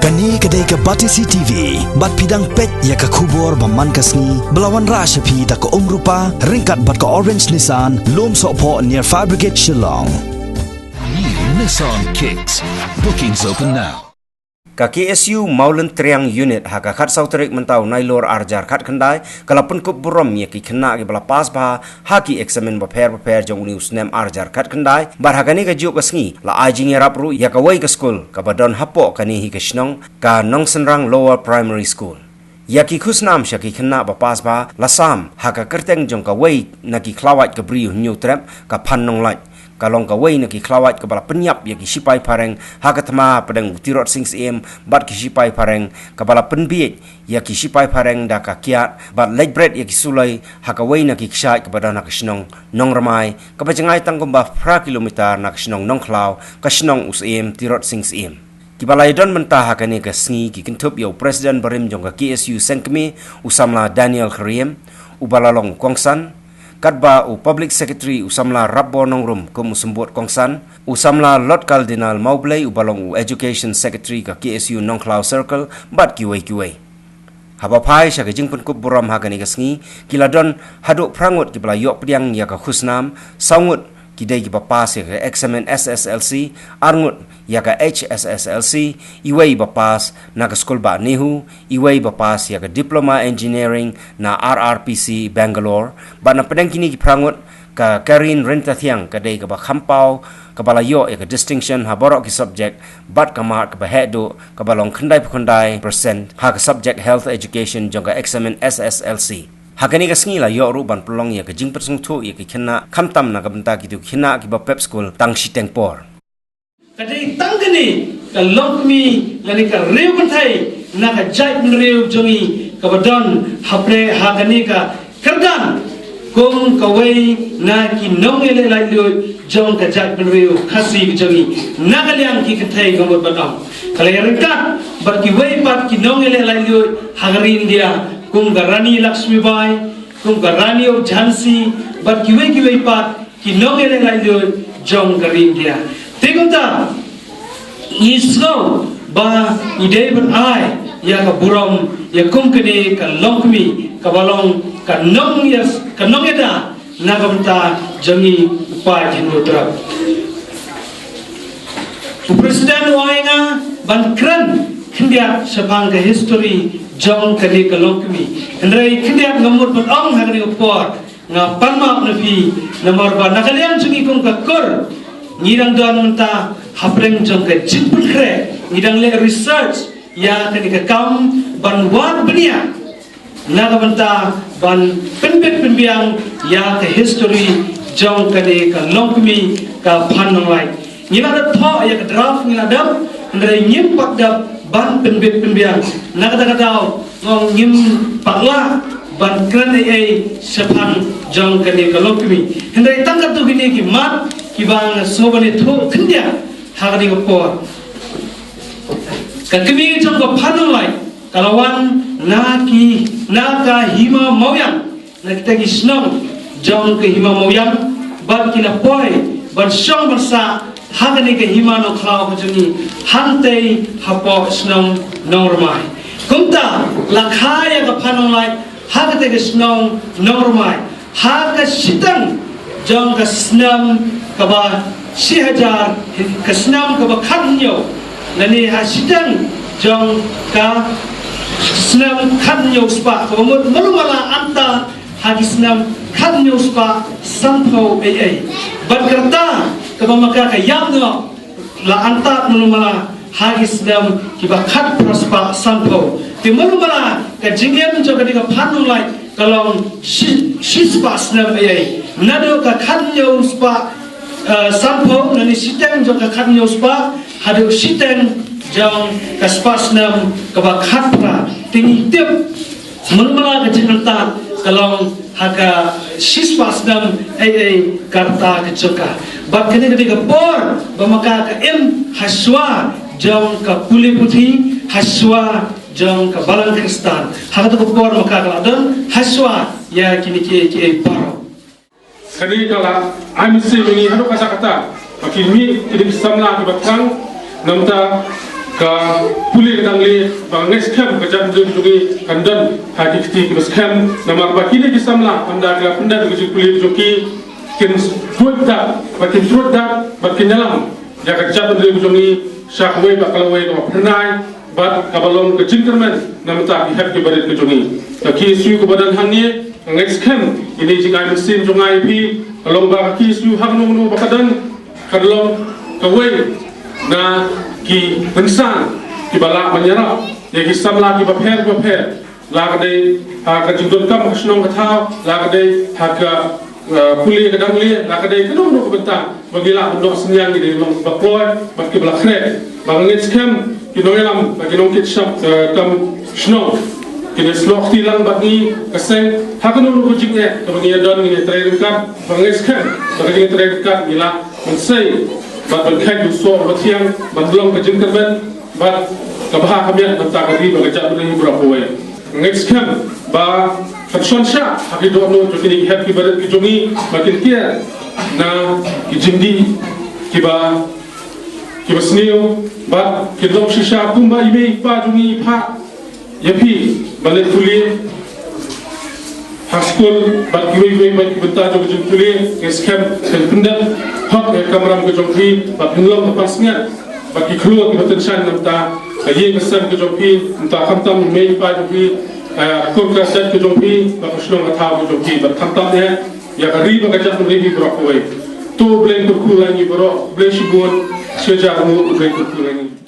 Kani kedai ke Batisi TV, bat pidang pet ya ke kubur baman kasni, belawan rasa pi da ke rupa, ringkat bat ke orange Nissan, lom sokpo near Fire Brigade Shillong. New Nissan Kicks. Bookings open now. Ka KSU Mawlyntriang unit haka khat sauterik mentau nailor arjar khat khandai kala Pynkup Burom ya ki khna ki bala pas ba haki Eksamin ba pher jong news nem arjar khat khandai bar hakani ka juk asngi la ajing ya rapru ya ka wai ka school ka badon hapo kani hi ka shnong ka Nongsenrang lower primary school ya ki khusnam sha ki khna ba pas ba la sam haka kerteng jong ka wai na ki klawat ka bri new trap ka phan nong laj kalong ka wei na ki klawat ka bala penyap ya ki sipai pareng hakatma pedang tirot sings em bat ki sipai pareng ka bala penbiet ya ki sipai pareng da ka kiat bat leg bread ya ki sulai haka wei na ki ksai ka badana ka snong nong ramai ka pajangai tang ba fra kilometer na ka snong nong klaw ka snong us em tirot sings em ki balai don mentah hakane ka sngi ki kintup yo president barim jong ka KSU Senkmi usamla Daniel Khriem ubalalong kongsan Kadba u Public Secretary usamla Rabbo Nongrum kum usembut kongsan usamla Lord Cardinal Maublay ubalong u Education Secretary ka KSU Nongklau Circle bat kiwei haba pai sya ke jing Pynkup Burom hakani kasngi kiladon haduk prangut ki bala yok pediang ya ka khusnam saungut kidai ki bapas ya ka Eksamin SSLC arngut ya ka HSSLC iwei bapas na ka skol ba nehu iwei bapas ya ka Diploma Engineering na RRPC Bangalore ba na pedang kini ki prangut ka Karin Rentathiang kadai ka ba khampau ka bala yo ya ka distinction ha borok ki subject bat ka mark ka ba hedo ka balong khandai percent ha ka subject health education jong ka Eksamin SSLC hakani ka sngi la yo ru ban plong ya ka jing persung thu ya ki khna khamtam na ka benta ki tu khna ki ba pep school tang shiteng por kadai tangani ka lokmi lani ka reu bantai na ka jai reu jongi ka badon hapre hakani ka kerdan kum ka wei na ki nongele lai lu jong ka jai reu khasi jongi na ka liang ki kathai gomot badam kala ringkat bar ki wei pat ki nongele lai lu hagari india kum garani Lakshmi Bai, kum garani of Jhansi, but kiwe pat, ki nongele lailo jong garin dia. Tekunta, isgo ba idei ban ai, ya ka Burom, ya kum kene ka longkmi, ka balong ka nong yes, ka nongeda, nagamta jongi upai jinutra. Presiden wainga ban kran kindia sabang ka history jong kali kalongkmi andrai kindiat ngamut patong hagani upor nga panma nafi namor ba nakalian sungi kong kakor ngirang don menta hapreng jong ka jipun kre ngidang le research ya kani ka kam ban wan benia naga menta ban penbet penbiang ya ka history jong kali kalongkmi ka phanong lai ngila tho ya ka draft ngila dam andrai nyim pakdap ban penbet penbiang nakata-katao ngong ngim pakla ban kran ai sepang jong kani kalokmi hendai tangkat tu gini ki mat ki bang sobani tho khindia hagani ko kakmi jong ko phanolai kalawan na ka hima mawyang na kita ki snong jong ke hima mawyang ban kina poi ban song bersa hagani ke hima no khlaw ko juni hante hapo snong normai kumta lakhaya ka phanolai hagate ke snong normai haga sitang jong ka snam ka ba 6000 ka snam ka ba khanyo nani ha sitang jong ka snam khanyo spa ka mo malumala anta hagi snam khanyo spa sampho ai barkarta ka ba maka ka yamno la anta malumala hagis dam kiba khat prospa sampho ti malumala ka jingem jo ka diga phanulai kalong shispa snam ai nado ka khanyo spa sampho nani siteng jo ka khanyo spa hadu siteng jong ka spa snam ka ba khat pra tingi tip malumala ka jinganta kalong haka shispa snam ai karta ka joka bat kene ka por bamaka ka em haswa jong ka puli puthi haswa jong ka balang kristan haka to por maka ka adon haswa ya kini ke paro kali kala I'm saying hado kasa kata makimi ini Samla ke batang namta ka puli ka dangli bang eskem ka jam jogi kandan hati kiti ki eskem nama bakini ki samla anda ka punda ki puli jogi kin fruda bakin fruda bakin dalam ya ka jam jogi syakwe bakalwe ko pernai bat kabalong ke jinkerman nama ta ki happy barit ke jogi ki su ko badan hangi eskem ini jika mesin jongai pi kalong ba ki su hangnu nu bakadan kalong kawe na ki pensan ki bala menyerap ya ki samla ki bapher lagade ha ka jundon kam snong khaw lagade ha ka puli ka dangli lagade kedong no bentang bagila ndo senyang di long bakloy bak ki bala khre bangit skem ki noelam bagi nong kit shop kam snong ki ne slok tilang bagi kaseng ha ka no ko jinge to bagi don ni train kat bangit skem bagi train kat gila mensei bat berkait usul bertiang berlong kejengkerban bat kabah kami tentang kadi bagajak beri berapa way next camp ba fakson sya haki dono jogini happy barat kijongi makin kia na kijindi kiba sniu bat kidong shisha kumba ibe pa jongi pa yapi balik kuliah haskul bat kiwe bat benta jog jog kuliah next camp dan pendat hak kamera ke jongpi bat penglong pasnya bagi keluar ke tensan namta ye kesan ke jongpi entah khamtam mei pa jongpi kur kasat ke jongpi bat shlong atha ke jongpi bat khamtam ne ya gari bagajat rehi brokoi to bleng kurkulangi bro bleshibon sejamu bleng kurkulangi